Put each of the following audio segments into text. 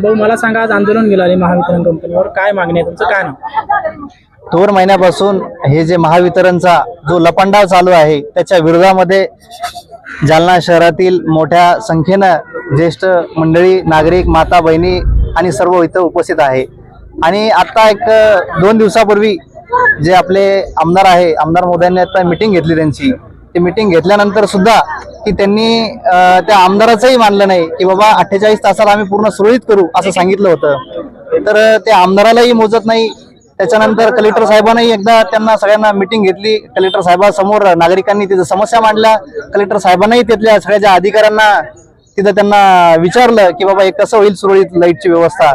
भाऊ मला सांगा, आज आंदोलन गेलं महावितरण कंपनीवर, काय मागणी आहे तुमचं, काय नाव? 2 महिन्यापासून हे जे महावितरणचा जो लपंडाव चालू आहे त्याच्या विरोधामध्ये जालना शहरातील मोठ्या संख्येनं ज्येष्ठ मंडळी, नागरिक, माता बहिणी आणि सर्व इथं उपस्थित आहे. आणि आता एक 2 दिवसापूर्वी जे आपले आमदार आहे, आमदार मोदयांनी आता मीटिंग घेतली त्यांची. ती मीटिंग घेतल्यानंतर सुद्धा की त्यांनी त्या आमदाराचंही मानलं नाही की बाबा 48 तासाला आम्ही पूर्ण सुरळीत करू असं सांगितलं होतं. तर त्या आमदारालाही मोजत नाही. त्याच्यानंतर कलेक्टर साहेबांनाही एकदा त्यांना सगळ्यांना मीटिंग घेतली. कलेक्टर साहेबांसमोर नागरिकांनी तिथं समस्या मांडल्या. कलेक्टर साहेबांनाही तिथल्या सगळ्या ज्या अधिकाऱ्यांना तिथं त्यांना विचारलं की बाबा हे कसं होईल सुरळीत लाईटची व्यवस्था,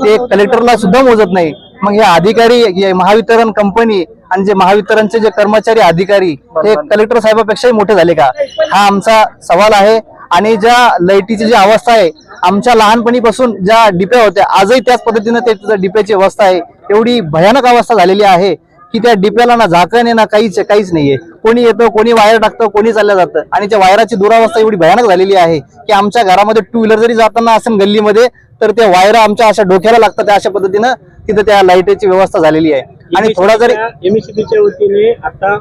ते कलेक्टरला सुद्धा मोजत नाही. मग हे अधिकारी, महावितरण कंपनी आणि जे महावितरणचे जे कर्मचारी अधिकारी हे कलेक्टर साहेबांपेक्षाही मोठे झाले का, हा आमचा सवाल आहे. आणि ज्या लाईटीची जी अवस्था आहे, आमच्या लहानपणीपासून ज्या डिप्या होत्या आजही त्याच पद्धतीने ते डिप्याची अवस्था आहे. एवढी भयानक अवस्था झालेली आहे की त्या डिप्याला ना झाकण आहे ना काहीच नाहीये. कोणी येतं, कोणी वायर टाकतं, कोणी चाललं जातं. आणि त्या वायराची दुरावस्था एवढी भयानक झालेली आहे की आमच्या घरामध्ये 2 व्हीलर जरी जाताना असेल गल्लीमध्ये तर त्या वायर आमच्या अशा डोक्याला लागतात. अशा पद्धतीनं तिथं त्या लाईटीची व्यवस्था झालेली आहे. आणि थोडा जरी एमएससीबीच्या वतीने आता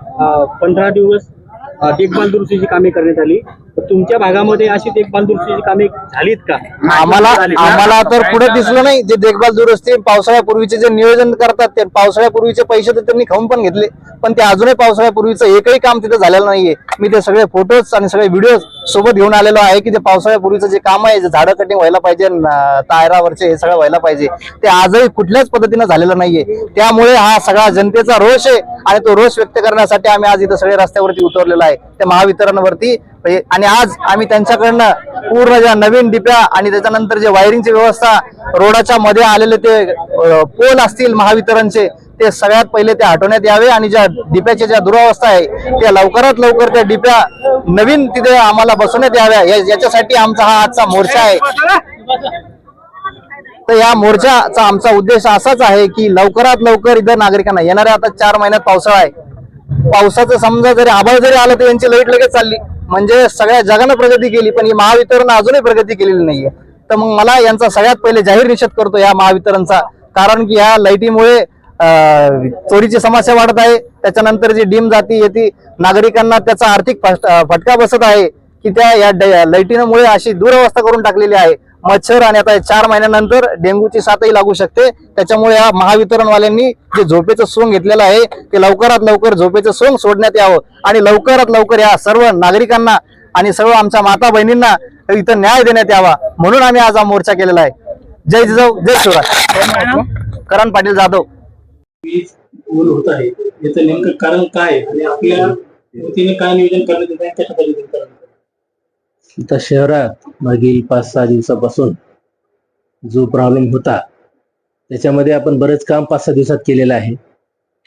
15 दिवस देखभाल दुरुस्तीची कामे करण्यात आली. तुमच्या भागामध्ये अशी देखभाल दुरुस्तीची कामे झालीत का? आम्हाला तर पुढे दिसलं नाही. जे देखभाल दुरुस्ती पावसाळ्यापूर्वीचे जे नियोजन करतात ते पावसाळ्यापूर्वीचे पैसे तर त्यांनी खाऊन पण घेतले, पण ते अजूनही पावसाळ्यापूर्वीचं एकही काम तिथे झालेलं नाहीये. मी ते सगळे फोटोज आणि सगळे व्हिडिओ सोबत घेऊन आलेलो आहे की ते पावसाळ्यापूर्वीचं जे काम आहे, जे झाडं कटिंग व्हायला पाहिजे, तायरावरचे हे सगळं व्हायला पाहिजे, ते आजही कुठल्याच पद्धतीनं झालेलं नाहीये. त्यामुळे हा सगळा जनतेचा रोष आहे आणि तो रोष व्यक्त करण्यासाठी आम्ही आज इथं सगळे रस्त्यावरती उतरलेलो आहे त्या महावितरणवरती. आणि आज आम्ही त्यांच्याकडनं पूर्ण ज्या नवीन डिप्या आणि त्याच्यानंतर जे वायरिंगची व्यवस्था, रोडाच्या मध्ये आलेले ते पोल असतील महावितरणचे, ते सगळ्यात पहिले ते हटवण्यात यावे. आणि ज्या डिप्याच्या ज्या दुरावस्था आहे त्या लवकरात लवकर त्या डिप्या नवीन तिथे आम्हाला बसवण्यात याव्या. याच्यासाठी आमचा हा आजचा मोर्चा आहे. तर या मोर्चाचा आमचा उद्देश असाच आहे की लवकरात लवकर इथं नागरिकांना, येणाऱ्या आता 4 महिन्यात पावसाळा आहे, पावसाचं समजा जरी आभाळ जरी आलं तर यांची लाईट लगेच चालली, म्हणजे सगळ्या जगानं प्रगती केली पण ही महावितरण अजूनही प्रगती केलेली नाहीये. तर मग मला यांचा सगळ्यात पहिले जाहीर निषेध करतो या महावितरणचा. कारण की ह्या लाईटीमुळे चोरीची समस्या वाढत आहे. त्याच्यानंतर जी डीम जाती येते, नागरिकांना त्याचा आर्थिक फटका बसत आहे की त्या या लाईटीमुळे अशी दुरवस्था करून टाकलेली आहे. मच्छर आणि आता 4 महिन्यानंतर डेंग्यूची साथही लागू शकते. त्याच्यामुळे या महावितरणवाल्यांनी जे झोपेचं सोंग घेतलेलं आहे ते लवकरात लवकर झोपेचं सोंग सोडण्यात यावं आणि लवकरात लवकर या सर्व नागरिकांना आणि सर्व आमच्या माता बहिणींना इथं न्याय देण्यात यावा, म्हणून आम्ही आज हा मोर्चा केलेला आहे. जय जिजाऊ, जय शिवराय. करण पाटील जाधव. होत आहे याचं नेमकं कारण काय आणि आपल्या वतीने काय नियोजन करण्यात येत आहे, कशा पद्धतीने करण्यात? आता शहरात मागील 5-6 दिवसापासून जो प्रॉब्लेम होता त्याच्यामध्ये आपण बरेच काम 5-6 दिवसात केलेलं आहे.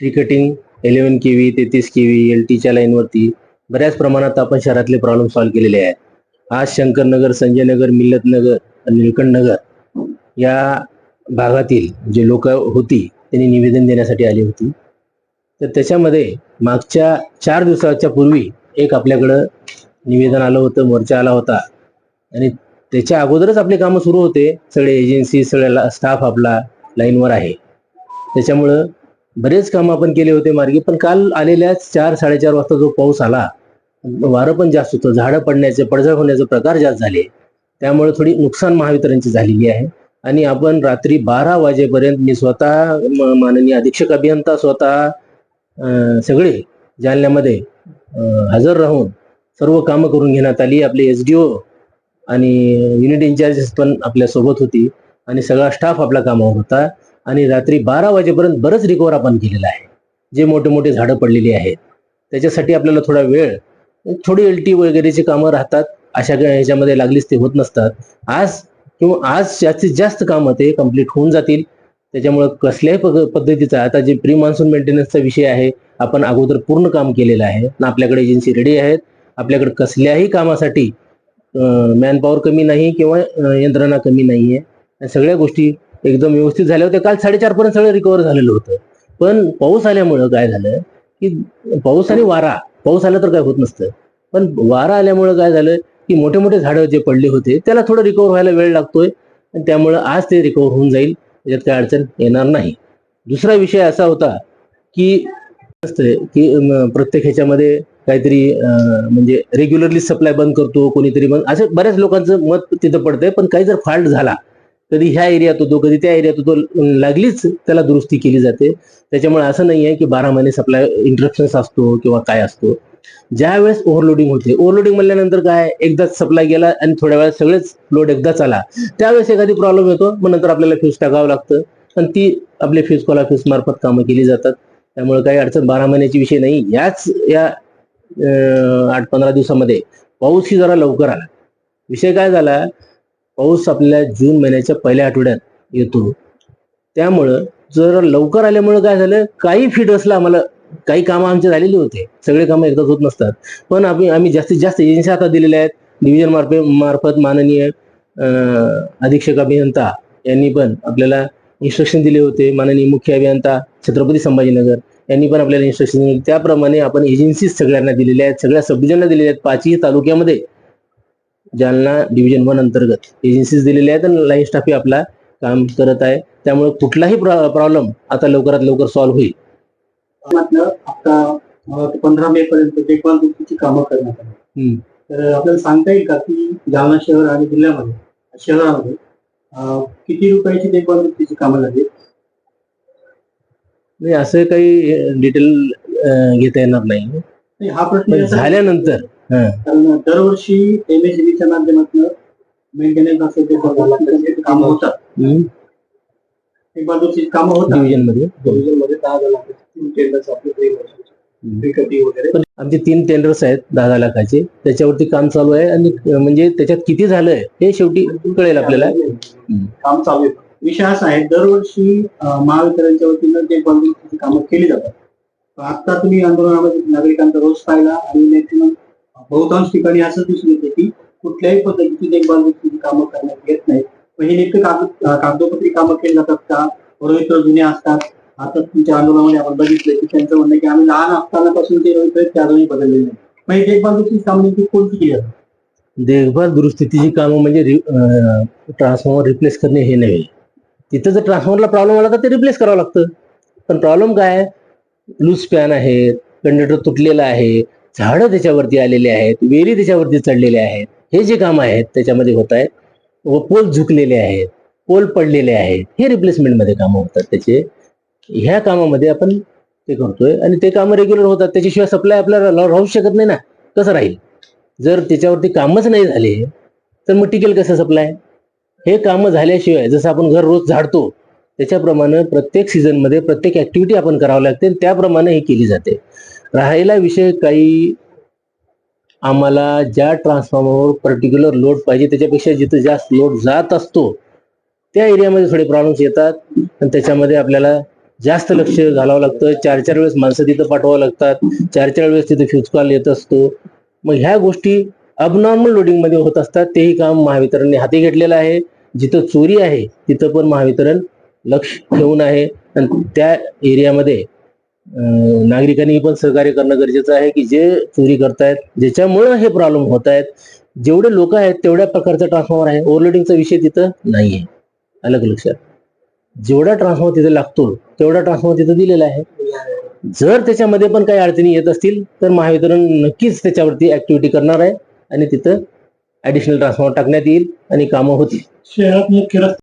ट्री कटिंग 11 kV 33 kV LTच्या लाईनवरती बऱ्याच प्रमाणात आपण शहरातले प्रॉब्लेम सॉल्व्ह केलेले आहेत. आज शंकरनगर, संजयनगर, मिल्लतनगर आणि निळकंठनगर या भागातील जे लोक होती त्यांनी निवेदन देण्यासाठी आली होती. तर त्याच्यामध्ये मागच्या 4 दिवसाच्या पूर्वी एक आपल्याकडं निवेदन आलं होतं, मोर्चा आला होता आणि त्याच्या अगोदरच आपले कामं सुरू होते. सगळे एजन्सी, सगळ्या स्टाफ आपला लाईनवर आहे. त्याच्यामुळं बरेच कामं आपण केले होते मार्गी. पण काल आलेल्या 4-4:30 वाजता जो पाऊस आला, वारं पण जास्त होतं, झाडं पडण्याचे, पडझड होण्याचे प्रकार जास्त झाले. त्यामुळे थोडी नुकसान महावितरणची झालेली आहे. आणि आपण रात्री 12 वाजेपर्यंत मी स्वतः, माननीय अधीक्षक अभियंता स्वतः, सगळे जालन्यामध्ये हजर राहून सर्व कामं करून घेण्यात आली. आपले SDO आणि युनिट इंचार्जेस पण आपल्या सोबत होती आणि सगळा स्टाफ आपल्या कामावर होता. आणि रात्री 12 वाजेपर्यंत बरंच रिकवर आपण केलेलं आहे. जे मोठे मोठे झाडं पडलेली आहेत त्याच्यासाठी आपल्याला थोडा वेळ, थोडी LT वगैरेची कामं राहतात, अशा ह्याच्यामध्ये लागलीच ते होत नसतात. आज जास्तीत जास्त कामं ते कम्प्लीट होऊन जातील. त्याच्यामुळं कसल्याही पद्धतीचा आता जे प्री मान्सून मेंटेनन्सचा विषय आहे, आपण अगोदर पूर्ण काम केलेलं आहे ना. आपल्याकडे एजन्सी रेडी आहेत. आपल्याकडे कसल्याही कामासाठी मॅनपॉवर कमी नाही किंवा यंत्रणा कमी नाहीये. सगळ्या गोष्टी एकदम व्यवस्थित झाल्या होत्या. काल 4:30 पर्यंत सगळं रिकवर झालेलं होतं. पण पाऊस आल्यामुळं काय झालं की पाऊस आणि वारा, पाऊस आला तर काय होत नसतं, पण वारा आल्यामुळं काय झालं की मोठे मोठे झाडं जे पडले होते त्याला थोडं रिकवर व्हायला वेळ लागतोय, आणि त्यामुळं आज ते रिकवर होऊन जाईल, त्याच्यात काय अडचण येणार नाही. दुसरा विषय असा होता की असतंय की प्रत्येक ह्याच्यामध्ये काहीतरी म्हणजे रेग्युलरली सप्लाय बंद करतो कोणीतरी, बंद, असं बऱ्याच लोकांचं मत तिथं पडतंय. पण काही जर फॉल्ट झाला, कधी ह्या एरियात होतो कधी त्या एरियात होतो, लागलीच त्याला दुरुस्ती केली जाते. त्याच्यामुळे असं नाही आहे की 12 महिने सप्लाय इंटरप्शन्स असतो किंवा काय असतो. ज्या वेळेस ओव्हरलोडिंग होते, ओव्हरलोडिंग म्हणल्यानंतर काय, एकदाच सप्लाय गेला आणि थोड्या वेळात सगळेच लोड एकदाच आला, त्यावेळेस एखादी प्रॉब्लेम येतो, मग नंतर आपल्याला फ्यूज टाकावं लागतं आणि ती आपले फ्यूज कोलाफ्यूज मार्फत कामं केली जातात. त्यामुळे काही अडचण 12 महिन्याची विषय नाही. या 8-15 दिवसामध्ये पाऊस ही जरा लवकर आला. विषय काय झाला, पाऊस आपल्या जून महिन्याच्या पहिल्या आठवड्यात येतो, त्यामुळं जर लवकर आल्यामुळे काय झालं, काही फीट असलं आम्हाला, काही कामं आमचे झालेली होते, सगळे कामं एकदाच होत नसतात, पण आम्ही जास्तीत जास्त एजन्सी आता दिलेल्या आहेत. डिव्हिजन मार्फत माननीय अधीक्षक अभियंता यांनी पण आपल्याला इन्स्ट्रक्शन दिले होते. माननीय मुख्य अभियंता छत्रपती संभाजीनगर यांनी पण आपल्याला इन्स्ट्रक्शन दिले. त्याप्रमाणे आपण एजन्सीज सगळ्यांना दिलेल्या आहेत, सगळ्या सब डिव्हिजनला दिलेल्या आहेत. 5ही तालुक्यामध्ये जालना डिव्हिजन 1 अंतर्गत एजन्सीज दिलेल्या आहेत आणि लाईन स्टाफ आपला काम करत आहे. त्यामुळे कुठलाही प्रॉब्लेम आता लवकरात लवकर सॉल्व्ह होईल. आता 15 मे पर्यंत देखभाल दुरुस्तीची कामं करण्यात आली. तर आपल्याला सांगता येईल का की जालना शहर आणि शहरामध्ये किती रुपयाची देखभाल दुरुस्तीची कामं झाली? नाही, असं काही डिटेल घेता येणार नाही. हा प्रश्न पण झाल्यानंतर कारण दरवर्षी MSEBच्या माध्यमातून मेंटेनन्स असेल ते कामं होतात, देखभाल दुरुस्तीची कामं होतात डिव्हिजन मध्ये 10,000 टेंडर्स आपले वगैरे. पण आमचे 3 टेंडर्स आहेत 10-10 लाखाचे, त्याच्यावरती काम चालू आहे. आणि म्हणजे त्याच्यात किती झालंय हे शेवटी कळेल आपल्याला. काम चालू आहे. विषय असा आहे, दरवर्षी महावितरणच्या वतीनं देखभाल दुरुस्तीची कामं केली जातात. आता तुम्ही आंदोलनामध्ये नागरिकांचा रोष पाहिला आणि मॅक्सिमम बहुतांश ठिकाणी असं दिसून येते की कुठल्याही पद्धतीची देखभाल दुरुस्तीची कामं करण्यात येत नाहीत. मग हे नेमकं कागदोपत्री कामं केली जातात का, रोहित्र जुने असतात? आता तुमच्या आंदोलनामध्ये आपण बघितलं की त्यांचं म्हणणं की आम्ही लहान असतानापासून ते रोहित्र ते अजूनही बदललेले नाही. मग हे देखभाल दुरुस्तीची कामं नेमकी कोणती केली जातात? देखभाल दुरुस्तीची कामं म्हणजे ट्रान्सफॉर्मर रिप्लेस करणे हे नाही. तिथं जर ट्रान्सफॉर्मरला प्रॉब्लेम आला तर ते रिप्लेस करावं लागतं. पण प्रॉब्लेम काय, लूज पॅन आहेत, कंडक्टर तुटलेला आहे, झाडं त्याच्यावरती आलेले आहेत, वेली त्याच्यावरती चढलेले आहेत, हे जे काम आहेत त्याच्यामध्ये होत आहेत. व पोल झुकलेले आहेत, पोल पडलेले आहेत, हे रिप्लेसमेंटमध्ये कामं होतात त्याचे. ह्या कामामध्ये आपण ते करतोय आणि ते कामं रेग्युलर होतात. त्याच्याशिवाय सप्लाय आपल्याला राहू शकत नाही ना. कसं राहील, जर त्याच्यावरती कामच नाही झाले तर मग टिकेल कसं सप्लाय? हे कामं झाल्याशिवाय, जसं आपण घर रोज झाडतो त्याच्याप्रमाणे प्रत्येक सीझनमध्ये प्रत्येक ऍक्टिव्हिटी आपण करावं लागते, त्याप्रमाणे हे केली जाते. राहायला विषय काही, आम्हाला ज्या ट्रान्सफॉर्मरवर पर्टिक्युलर लोड पाहिजे त्याच्यापेक्षा जिथं जास्त लोड जात असतो त्या एरियामध्ये थोडे प्रॉब्लेम्स येतात आणि त्याच्यामध्ये आपल्याला जास्त लक्ष घालावं लागतं. 4-4 वेळेस माणसं तिथं पाठवावं लागतात, 4-4 वेळेस तिथं फ्यूज कॉल येत असतो. मग ह्या गोष्टी अबनॉर्मल लोडिंग मध्ये होत असतात. तेही काम महावितरणने हाती घेतलेलं आहे. जिथं चोरी आहे तिथं पण महावितरण लक्ष ठेवून आहे आणि त्या एरियामध्ये नागरिकांनी पण सहकार्य करणं गरजेचं आहे की जे चोरी करतायत, ज्याच्यामुळं हे प्रॉब्लेम होत आहेत. जेवढे लोक आहेत तेवढ्या प्रकारचा ट्रान्सफॉर्मर आहे, ओव्हरलोडिंगचा विषय तिथं नाहीये. अलग लक्षात, जेवढा ट्रान्सफॉर्मर तिथे लागतो तेवढा ट्रान्सफॉर्मर तिथं दिलेला आहे. जर त्याच्यामध्ये पण काही अडचणी येत असतील तर महावितरण नक्कीच त्याच्यावरती ऍक्टिव्हिटी करणार आहे आणि तिथं ऍडिशनल ट्रान्सफॉर्मर टाकण्यात येईल आणि कामं होतील. शहरात मुख्य रस्ते